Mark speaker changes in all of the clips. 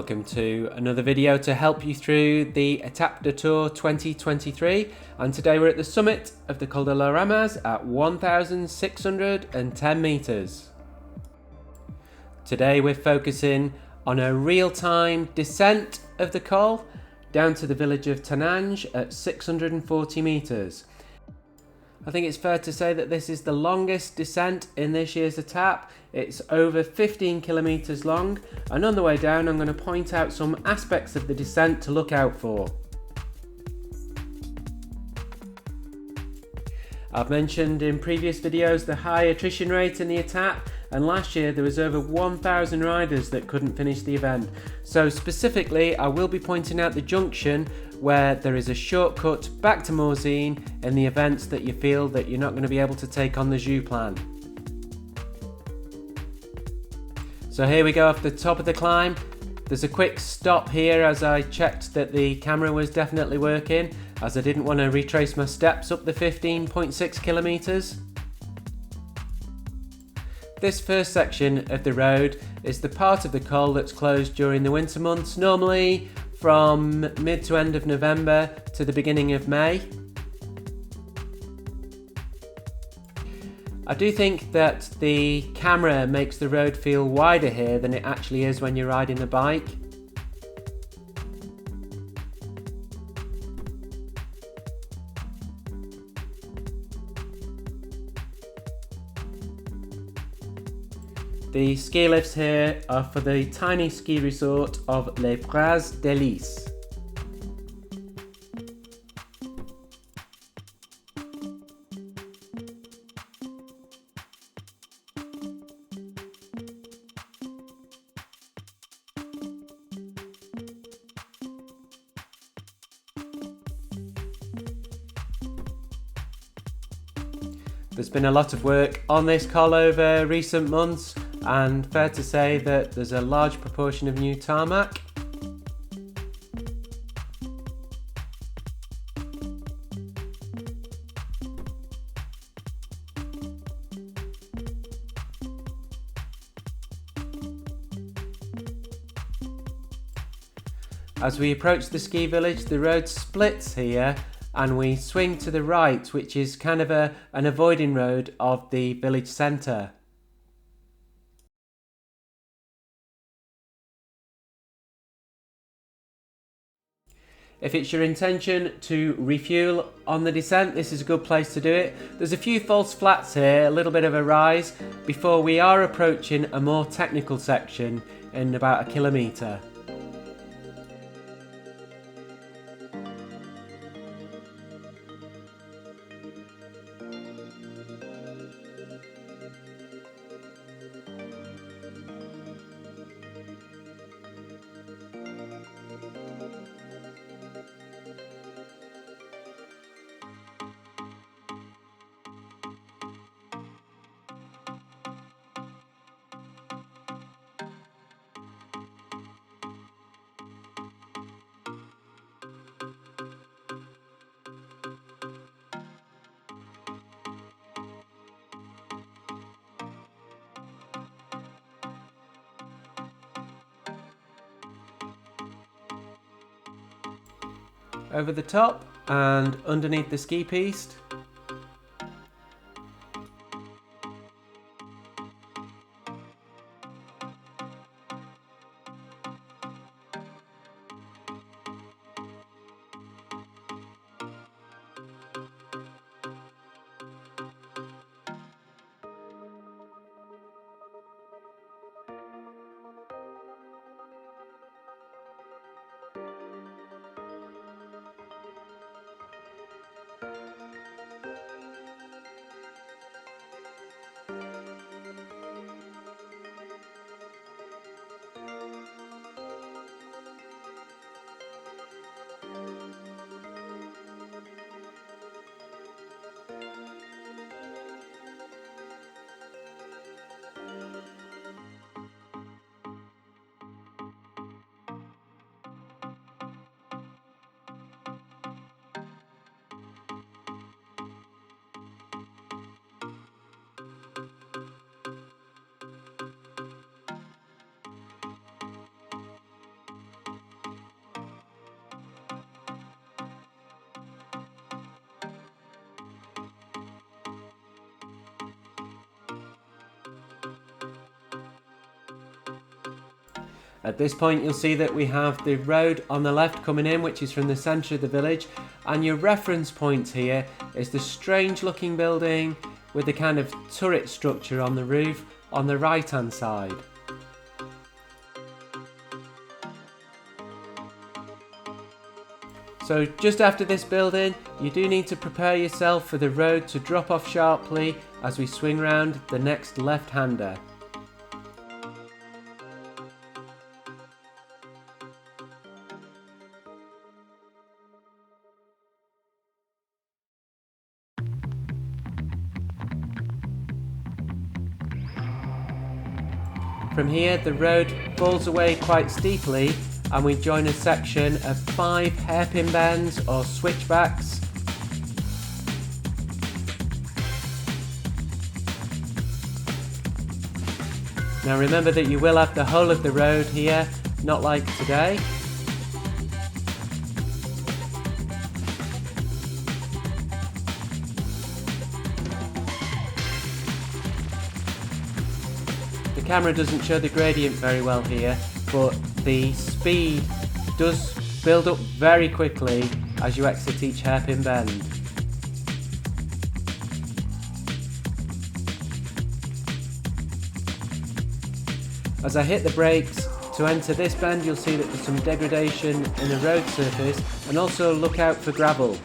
Speaker 1: Welcome to another video to help you through the Etape du Tour 2023, and today we're at the summit of the Col de la Ramaz at 1,610 metres. Today we're focusing on a real-time descent of the col down to the village of Taninges at 640 metres. I think it's fair to say that this is the longest descent in this year's etape. It's over 15 kilometres long, and on the way down I'm going to point out some aspects of the descent to look out for. I've mentioned in previous videos the high attrition rate in the etape, and last year there was over 1,000 riders that couldn't finish the event. So specifically I will be pointing out the junction where there is a shortcut back to Morzine in the events that you feel that you're not going to be able to take on the Joux Plane. So here we go off the top of the climb. There's a quick stop here as I checked that the camera was definitely working, as I didn't want to retrace my steps up the 15.6 kilometres. This first section of the road is the part of the col that's closed during the winter months, normally from mid to end of November to the beginning of May. I do think that the camera makes the road feel wider here than it actually is when you're riding a bike. The ski lifts here are for the tiny ski resort of Alpe D'Huez. There's been a lot of work on this col over recent months, and fair to say that there's a large proportion of new tarmac. As we approach the ski village, the road splits here and we swing to the right, which is kind of an avoiding road of the village centre. If it's your intention to refuel on the descent, this is a good place to do it. There's a few false flats here, a little bit of a rise, before we are approaching a more technical section in about a kilometre. Over the top and underneath the ski piste. At this point you'll see that we have the road on the left coming in, which is from the centre of the village, and your reference point here is the strange looking building with the kind of turret structure on the roof on the right hand side. So just after this building, you do need to prepare yourself for the road to drop off sharply as we swing round the next left-hander. From here, the road falls away quite steeply, and we join a section of 5 hairpin bends or switchbacks. Now remember that you will have the whole of the road here, not like today. The camera doesn't show the gradient very well here, but the speed does build up very quickly as you exit each hairpin bend. As I hit the brakes to enter this bend, you'll see that there's some degradation in the road surface, and also look out for gravel.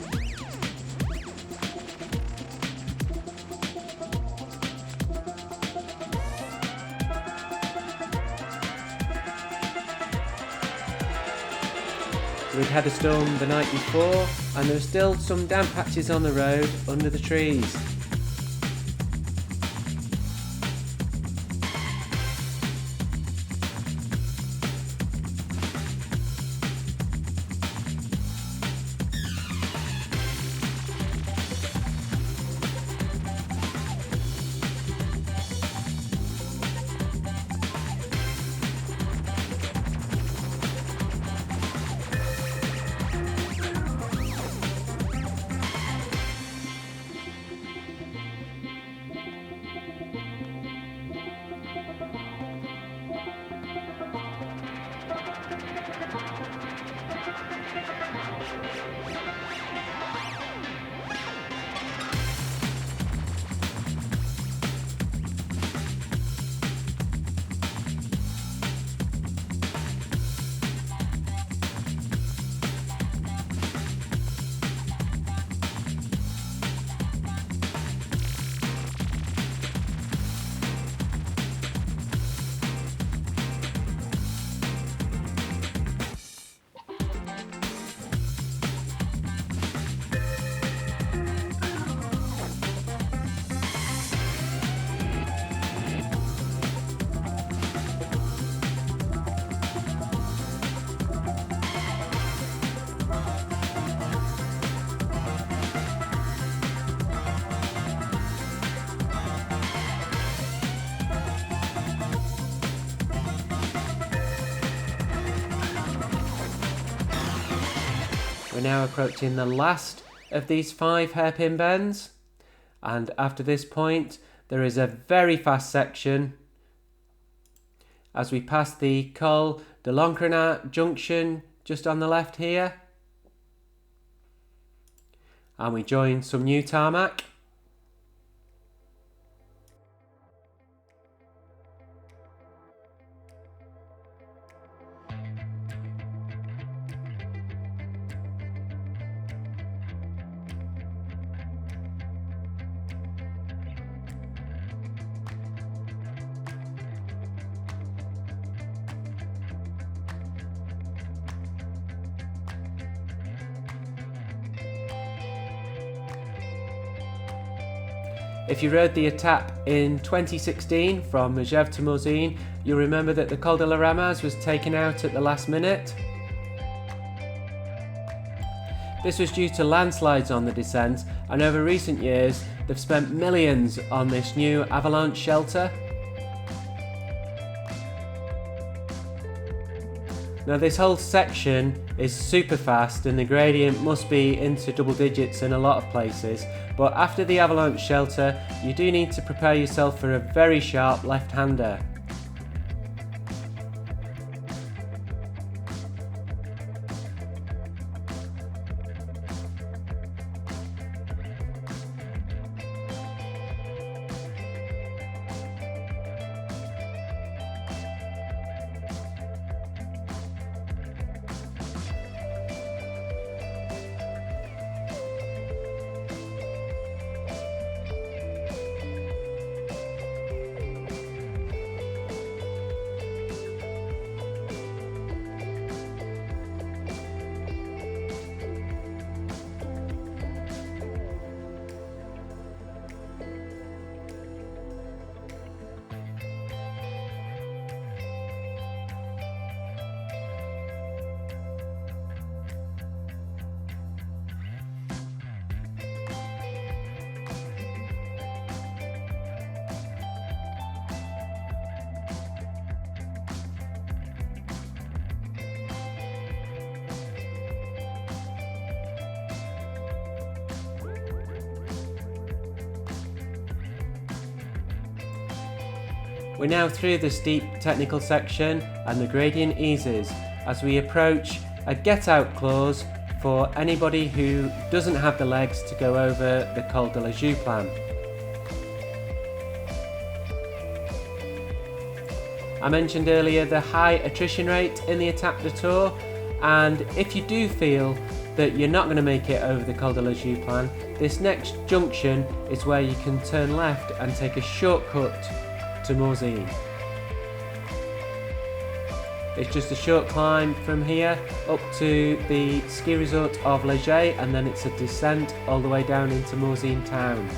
Speaker 1: We'd had a storm the night before, and there were still some damp patches on the road under the trees. We're now approaching the last of these 5 hairpin bends, and after this point there is a very fast section as we pass the Col de l'Encrenat junction just on the left here, and we join some new tarmac. If you rode the Etape in 2016 from Megève to Morzine, you'll remember that the Col de la Ramaz was taken out at the last minute. This was due to landslides on the descent, and over recent years they've spent millions on this new avalanche shelter. Now this whole section is super fast and the gradient must be into double digits in a lot of places, but after the avalanche shelter you do need to prepare yourself for a very sharp left-hander. We're now through the steep technical section and the gradient eases as we approach a get out clause for anybody who doesn't have the legs to go over the Col de la Joux Plane. I mentioned earlier the high attrition rate in the Etape du Tour, and if you do feel that you're not going to make it over the Col de la Joux Plane, this next junction is where you can turn left and take a shortcut to Morzine. It's just a short climb from here up to the ski resort of Leger, and then it's a descent all the way down into Morzine town.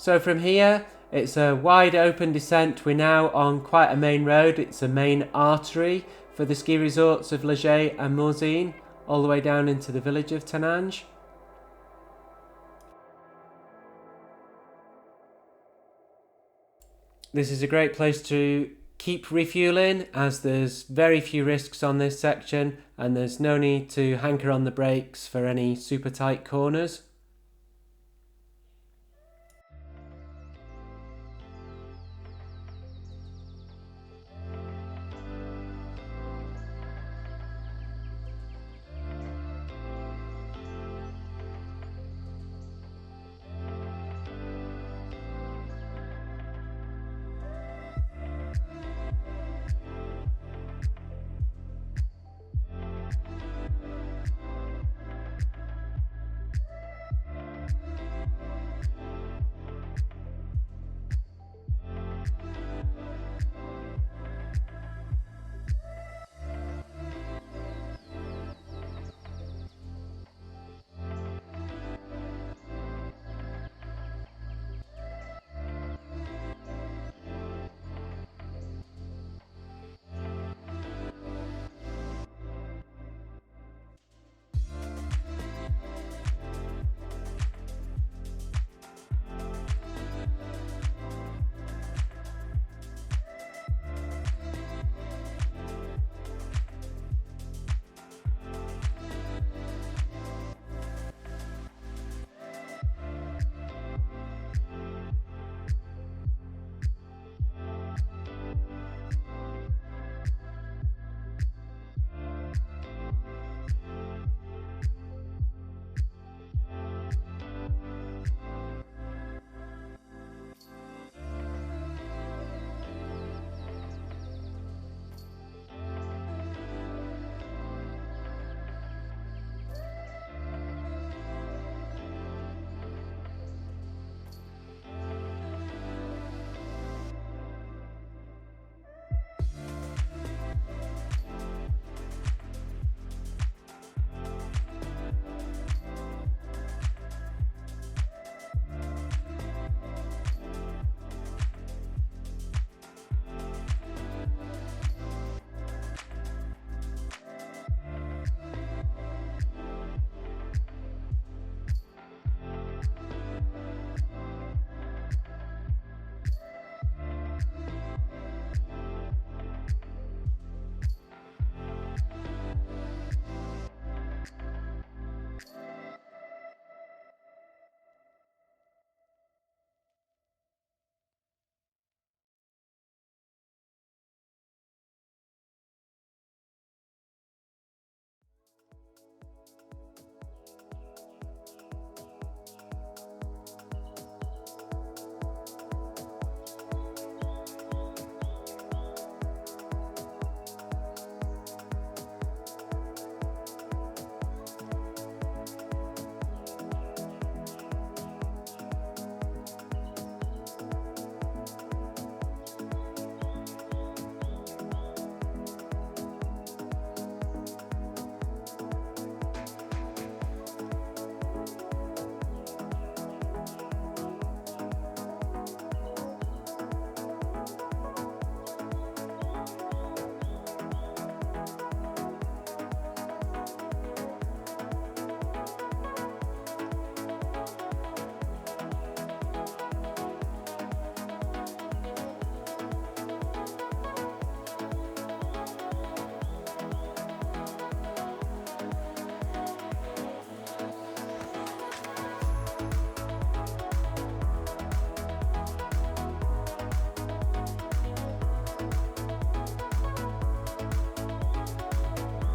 Speaker 1: So from here, it's a wide open descent. We're now on quite a main road. It's a main artery for the ski resorts of Leger and Morzine, all the way down into the village of Taninges. This is a great place to keep refueling, as there's very few risks on this section and there's no need to hanker on the brakes for any super tight corners.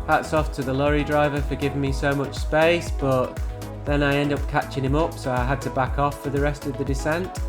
Speaker 1: Hats off to the lorry driver for giving me so much space, but then I end up catching him up, so I had to back off for the rest of the descent.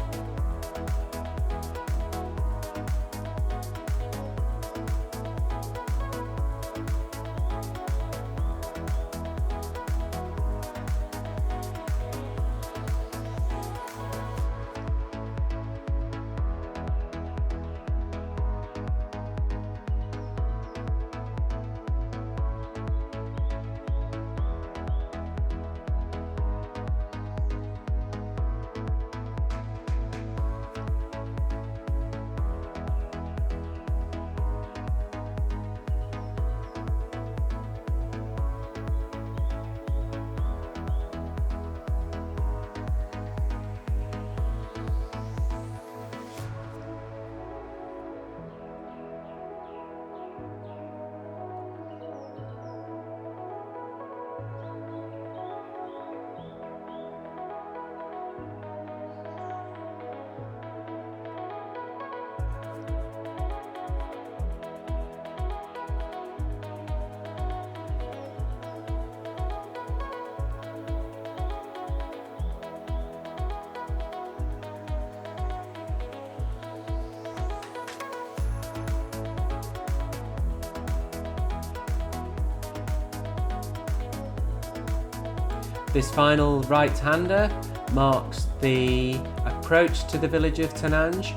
Speaker 1: This final right-hander marks the approach to the village of Taninges.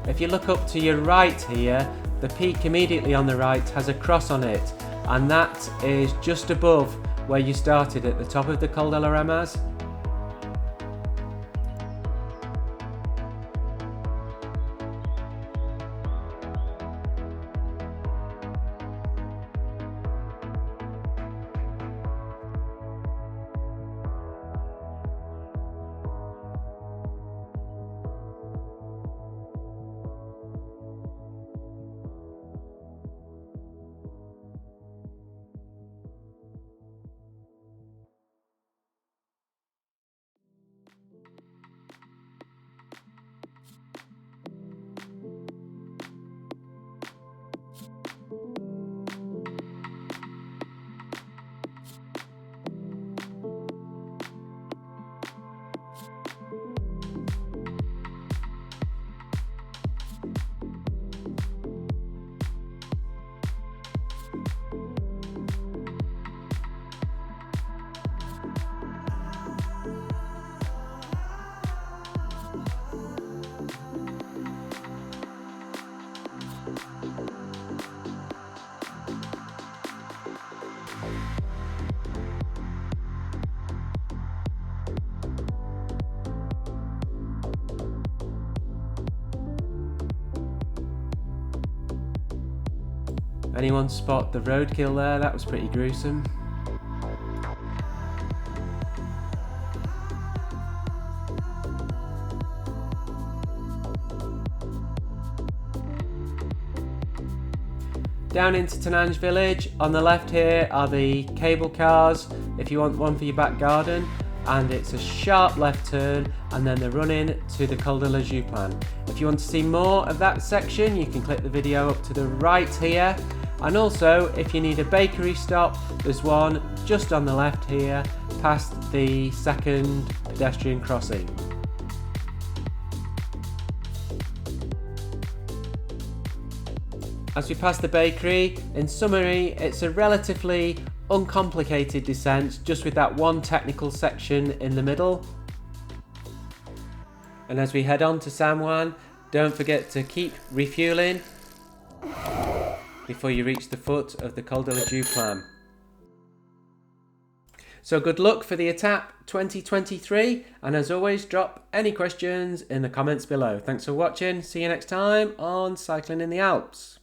Speaker 1: If you look up to your right here, the peak immediately on the right has a cross on it, and that is just above where you started at the top of the Col de la Ramaz. Anyone spot the roadkill there? That was pretty gruesome. Down into Taninges village. On the left here are the cable cars if you want one for your back garden, and it's a sharp left turn and then the run in to the Col de la Joux Plane. If you want to see more of that section, you can click the video up to the right here. And also, if you need a bakery stop, there's one just on the left here, past the second pedestrian crossing. As we pass the bakery, in summary, it's a relatively uncomplicated descent, just with that one technical section in the middle. And as we head on to San Juan, don't forget to keep refueling before you reach the foot of the Col de la Joux Plane. So good luck for the Etape 2023, and as always, drop any questions in the comments below. Thanks for watching, see you next time on Cycling in the Alps.